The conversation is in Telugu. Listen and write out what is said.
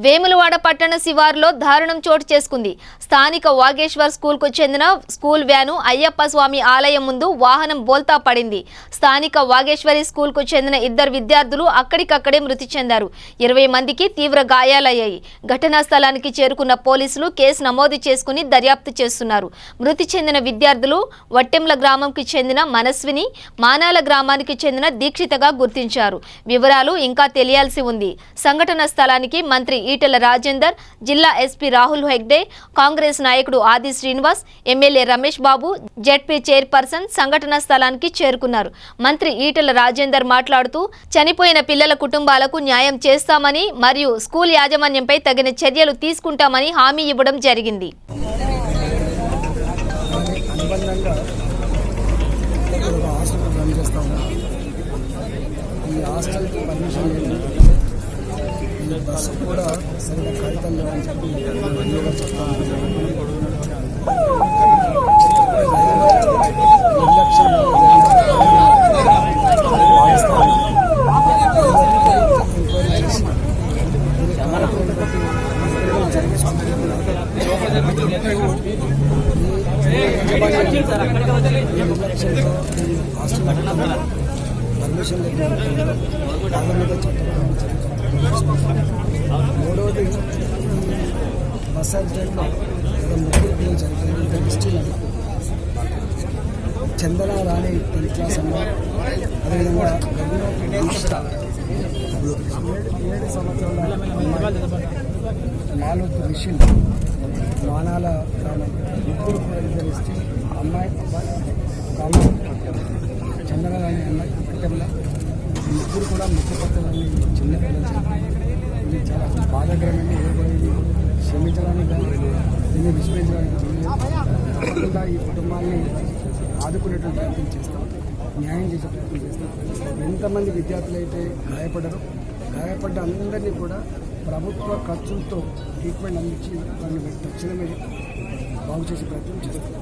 వేములవాడ పట్టణ శివారులో దారుణం చోటు చేసుకుంది. స్థానిక వాగేశ్వర్ స్కూల్కు చెందిన స్కూల్ వ్యాను అయ్యప్ప స్వామి ఆలయం ముందు వాహనం బోల్తా పడింది. స్థానిక వాగేశ్వరి స్కూల్కు చెందిన 2 విద్యార్థులు అక్కడికక్కడే మృతి చెందారు. 20 మందికి తీవ్ర గాయాలయ్యాయి. ఘటనా స్థలానికి చేరుకున్న పోలీసులు కేసు నమోదు చేసుకుని దర్యాప్తు చేస్తున్నారు. మృతి చెందిన విద్యార్థులు వట్టెంల గ్రామంకి చెందిన మనస్విని, మానాల గ్రామానికి చెందిన దీక్షితగా గుర్తించారు. వివరాలు ఇంకా తెలియాల్సి ఉంది. సంఘటన స్థలానికి మంత్రి ఈటెల రాజేందర్, జిల్లా ఎస్పీ రాహుల్ హెగ్డే, కాంగ్రెస్ నాయకుడు ఆది Srinivas, MLA Ramesh Babu, ZP chairperson సంఘటనా స్థలానికి చేరుకున్నారు. మంత్రి ఈటెల రాజేందర్ మాట్లాడుతూ చనిపోయిన పిల్లల కుటుంబాలకు న్యాయం చేస్తామని మరియు స్కూల్ యాజమాన్యంపై తగిన చర్యలు తీసుకుంటామని హామీ ఇవ్వడం జరిగింది. బస్సు కూడా సరిగ్గా కాగితం లేవని చెప్పి పర్మిషన్ మూడవది బస్ యాక్సిడెంట్లో ముగ్గురు పిల్లలు చనిపోయింది. హిస్టరీ చందన రాణి 10th క్లాస్ అమ్మ, అదేవిధంగా 7 సంవత్సరాల 4 విషయం మానాల గ్రామం ముగ్గురు ఇద్దరు హిస్టరీ అమ్మాయి అబ్బాయి చందన రాణి అమ్మాయి పెట్టంలో ముగ్గురు కూడా ముఖ్యపత్రాలని చిన్నపిల్లలు. ఇది చాలా బాధాకరమైన ఎవరిది క్షమించడానికి కానీ దీన్ని విస్మరించడానికి తప్పకుండా ఈ కుటుంబాన్ని ఆదుకునేటువంటి ప్రయత్నం చేస్తాం, న్యాయం చేసే ప్రయత్నం చేస్తాం. ఎంతమంది విద్యార్థులు అయితే గాయపడ్డ అందరినీ కూడా ప్రభుత్వ ఖర్చులతో ట్రీట్మెంట్ అందించి దాన్ని తక్షణమే బాగు చేసే ప్రయత్నం చేస్తాం.